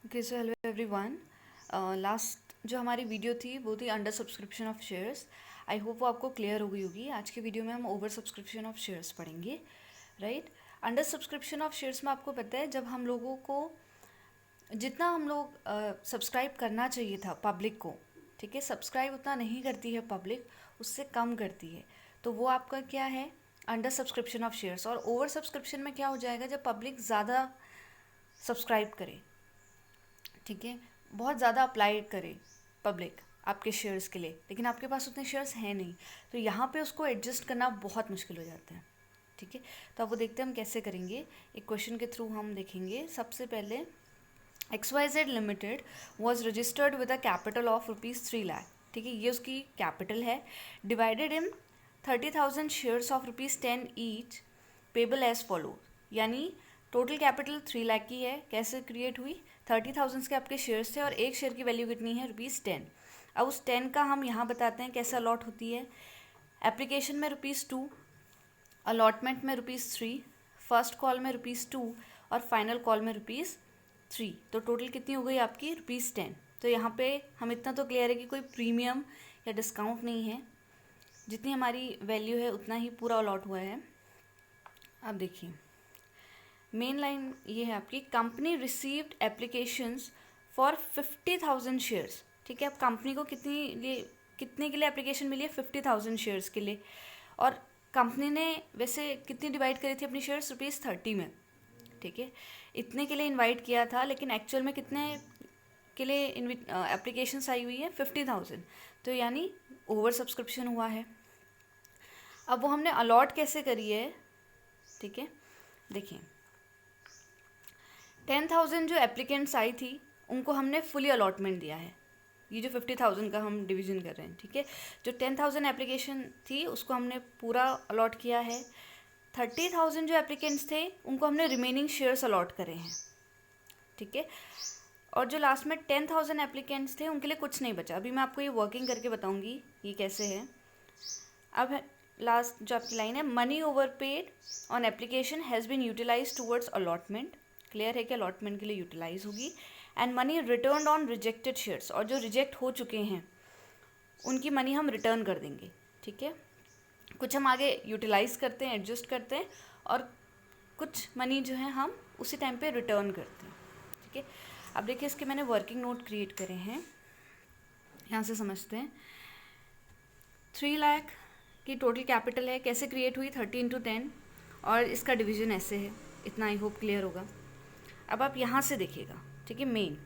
Okay, so hello everyone. Last जो हमारी video थी वो थी under subscription of shares. I hope वो आपको क्लियर हो गई होगी। आज की वीडियो में हम ओवर सब्सक्रिप्शन ऑफ शेयर्स पढ़ेंगे, right. Under subscription of shares में आपको पता है, जब हम लोगों को जितना हम लोग सब्सक्राइब करना चाहिए था पब्लिक को, ठीक है, सब्सक्राइब उतना नहीं करती है पब्लिक, उससे कम करती है, तो वो आपका क्या है, अंडर सब्सक्रिप्शन ऑफ शेयर्स। और ओवर सब्सक्रिप्शन में क्या हो जाएगा, जब पब्लिक ज़्यादा सब्सक्राइब करे, ठीक है, बहुत ज़्यादा अप्लाई करे पब्लिक आपके शेयर्स के लिए, लेकिन आपके पास उतने शेयर्स हैं नहीं, तो यहाँ पे उसको एडजस्ट करना बहुत मुश्किल हो जाता है, ठीक है। तो अब वो देखते हैं हम कैसे करेंगे। एक क्वेश्चन के थ्रू हम देखेंगे। सबसे पहले XYZ limited was registered with a capital of ₹3 lakh, ठीक है, ये उसकी कैपिटल है। Divided in 30,000 shares of ₹10 each, payable as follow, यानी टोटल कैपिटल 3 लाख की है। कैसे क्रिएट हुई, 30,000 के आपके शेयर्स थे और एक शेयर की वैल्यू कितनी है, ₹10। अब उस 10 का हम यहाँ बताते हैं कैसे अलॉट होती है। एप्लीकेशन में ₹2, अलॉटमेंट में ₹3, फर्स्ट कॉल में ₹2 और फाइनल कॉल में ₹3। तो टोटल कितनी हो गई आपकी, ₹10। तो यहाँ पे हम इतना तो क्लियर है कि कोई प्रीमियम या डिस्काउंट नहीं है, जितनी हमारी वैल्यू है उतना ही पूरा अलॉट हुआ है। अब देखिए मेन लाइन ये है आपकी, company received applications for 50,000 shares, ठीक है। अब कंपनी को कितने के लिए एप्लीकेशन मिली है, 50,000 शेयर्स के लिए। और कंपनी ने वैसे कितनी डिवाइड करी थी अपनी शेयर्स, ₹30 में, ठीक है, इतने के लिए इनवाइट किया था, लेकिन एक्चुअल में कितने के लिए एप्लीकेशंस आई हुई है, 50,000, तो यानी ओवर सब्सक्रिप्शन हुआ है। अब वो हमने अलॉट कैसे करी है, ठीक है, देखिए 10,000 जो एप्लीकेंट्स आई थी उनको हमने फुली अलॉटमेंट दिया है। ये जो 50,000 का हम डिवीज़न कर रहे हैं, ठीक है, जो 10,000 एप्लीकेशन थी उसको हमने पूरा अलॉट किया है। 30,000 जो एप्लीकेंट्स थे उनको हमने रिमेनिंग शेयर्स अलॉट करे हैं, ठीक है। और जो लास्ट में 10,000 एप्लीकेंट्स थे उनके लिए कुछ नहीं बचा। अभी मैं आपको ये वर्किंग करके बताऊंगी ये कैसे है। अब लास्ट जो आपकी लाइन है, money over paid on application has been utilise towards allotment, clear है कि अलॉटमेंट के लिए यूटिलाइज होगी। And money return on rejected shares, और जो रिजेक्ट हो चुके हैं उनकी मनी हम रिटर्न कर देंगे, ठीक है। कुछ हम आगे यूटिलाइज करते हैं, एडजस्ट करते हैं, और कुछ मनी जो है हम उसी टाइम पे रिटर्न करते हैं, ठीक है। अब देखिए इसके मैंने वर्किंग नोट क्रिएट करे हैं, यहाँ से समझते हैं। 3 लाख की टोटल कैपिटल है, कैसे क्रिएट हुई, 30 × 10, और इसका डिवीजन ऐसे है। इतना आई होप क्लियर होगा। अब आप यहाँ से देखिएगा, ठीक है, मेन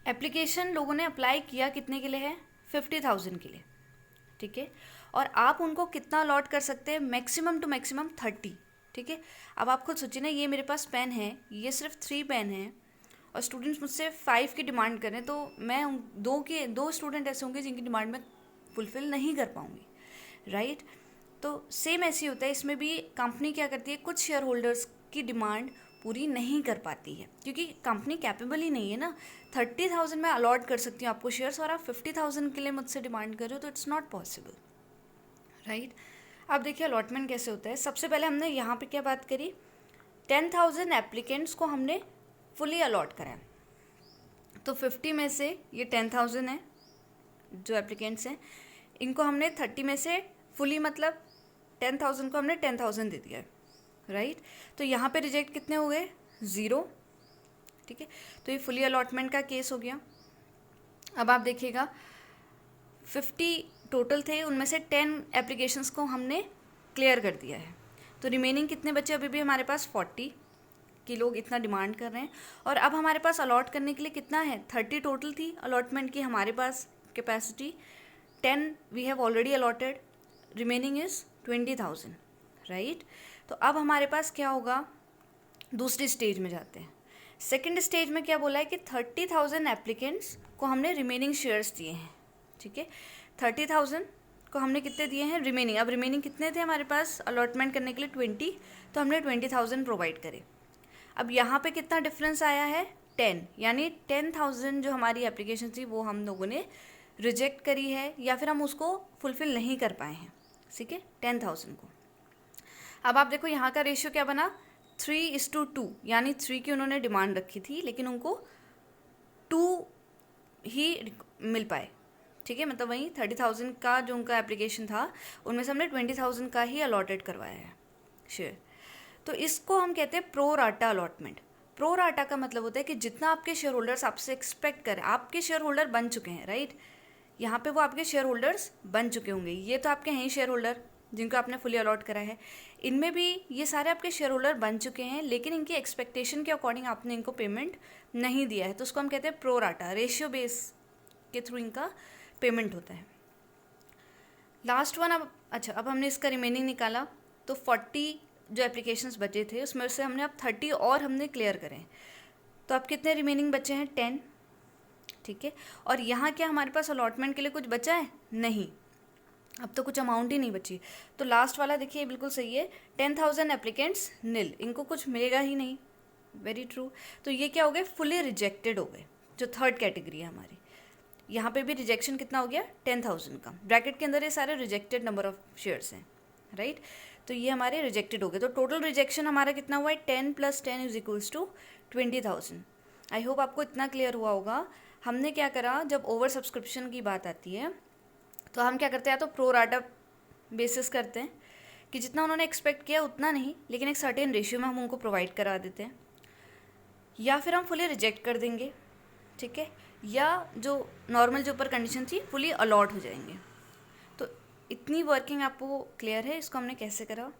एप्लीकेशन लोगों ने अप्लाई किया कितने के लिए है, 50,000 के लिए, ठीक है। और आप उनको कितना अलॉट कर सकते हैं, मैक्सिमम टू मैक्सिमम 30, ठीक है। अब आप खुद सोचिए ना, ये मेरे पास पेन है, ये सिर्फ 3 पेन है, और स्टूडेंट्स मुझसे 5 की डिमांड करें, तो मैं दो स्टूडेंट ऐसे होंगे जिनकी डिमांड मैं फुलफ़िल नहीं कर पाऊँगी, राइट। तो सेम ऐसे ही होता है इसमें भी। कंपनी क्या करती है, कुछ शेयर होल्डर्स की डिमांड पूरी नहीं कर पाती है, क्योंकि कंपनी कैपेबल ही नहीं है ना। 30,000 मैं अलॉट कर सकती हूँ आपको शेयर्स, और आप 50,000 के लिए मुझसे डिमांड कर रहे हो, तो इट्स नॉट पॉसिबल, राइट। अब देखिए अलॉटमेंट कैसे होता है। सबसे पहले हमने यहाँ पे क्या बात करी, 10,000 एप्लीकेंट्स को हमने फुली अलॉट कराया, तो 50 में से ये 10,000 है जो एप्लीकेंट्स हैं, इनको हमने 30 में से फुली, मतलब 10,000 को हमने 10,000 दे दिया है, राइट। तो यहाँ पे रिजेक्ट कितने हो गए, 0, ठीक है। तो ये फुली अलॉटमेंट का केस हो गया। अब आप देखिएगा 50 टोटल थे, उनमें से 10 एप्लीकेशंस को हमने क्लियर कर दिया है, तो रिमेनिंग कितने बचे, अभी भी हमारे पास 40 कि लोग इतना डिमांड कर रहे हैं। और अब हमारे पास अलॉट करने के लिए कितना है, 30 टोटल थी अलॉटमेंट की हमारे पास capacity, 10 we have already allotted, remaining is 20,000, right. तो अब हमारे पास क्या होगा, दूसरी स्टेज में जाते हैं। सेकंड स्टेज में क्या बोला है कि 30,000 एप्लीकेंट्स को हमने रिमेनिंग शेयर्स दिए हैं, ठीक है। 30,000 को हमने कितने दिए हैं, रिमेनिंग। अब रिमेनिंग कितने थे हमारे पास अलॉटमेंट करने के लिए, 20, तो हमने 20,000 प्रोवाइड करे। अब यहाँ पे कितना डिफरेंस आया है, 10, यानी 10,000 जो हमारी एप्लीकेशन थी वो हम लोगों ने रिजेक्ट करी है, या फिर हम उसको फुलफ़िल नहीं कर पाए हैं, ठीक है, 10,000 को। अब आप देखो यहाँ का रेशियो क्या बना, 3:2 यानी 3 की उन्होंने डिमांड रखी थी, लेकिन उनको 2 ही मिल पाए, ठीक है। मतलब वहीं 30,000 का जो उनका एप्लीकेशन था उनमें से हमने 20,000 का ही अलॉटेड करवाया है शेयर। तो इसको हम कहते हैं pro rata allotment. Pro rata का मतलब होता है कि जितना आपके शेयर होल्डर्स आपसे एक्सपेक्ट करें, आपके शेयर होल्डर बन चुके हैं, राइट, यहाँ पे वो आपके शेयर होल्डर्स बन चुके होंगे। ये तो आपके हैं ही शेयर होल्डर जिनको आपने फुली अलॉट करा है, इनमें भी ये सारे आपके शेयर होल्डर बन चुके हैं, लेकिन इनकी एक्सपेक्टेशन के अकॉर्डिंग आपने इनको पेमेंट नहीं दिया है, तो उसको हम कहते हैं प्रो राटा, रेशियो बेस के थ्रू इनका पेमेंट होता है। लास्ट वन, अब हमने इसका रिमेनिंग निकाला, तो 40 जो एप्लीकेशंस बचे थे उसमें से हमने अब 30 और हमने क्लियर करें, तो अब कितने रिमेनिंग बचे हैं? 10, ठीक है। और यहाँ क्या हमारे पास अलॉटमेंट के लिए कुछ बचा है? नहीं, अब तो कुछ अमाउंट ही नहीं बची। तो लास्ट वाला देखिए बिल्कुल सही है, 10,000 एप्लीकेंट्स नील, इनको कुछ मिलेगा ही नहीं, वेरी ट्रू। तो ये क्या हो गए? फुली रिजेक्टेड हो गए, जो थर्ड कैटेगरी है हमारी। यहाँ पे भी रिजेक्शन कितना हो गया? 10,000 का। ब्रैकेट के अंदर ये सारे रिजेक्टेड नंबर ऑफ शेयर्स हैं, राइट। तो ये हमारे रिजेक्टेड हो गए। तो टोटल रिजेक्शन हमारा कितना हुआ है? 10 + 10 = 20,000। आई होप आपको इतना क्लियर हुआ होगा। हमने क्या करा, जब ओवर सब्सक्रिप्शन की बात आती है तो हम क्या करते हैं, या तो प्रो राटा बेसिस करते हैं कि जितना उन्होंने एक्सपेक्ट किया उतना नहीं, लेकिन एक सर्टेन रेशियो में हम उनको प्रोवाइड करा देते हैं, या फिर हम फुली रिजेक्ट कर देंगे, ठीक है, या जो नॉर्मल जो ऊपर कंडीशन थी फुली अलॉट हो जाएंगे। तो इतनी वर्किंग आपको क्लियर है, इसको हमने कैसे करा।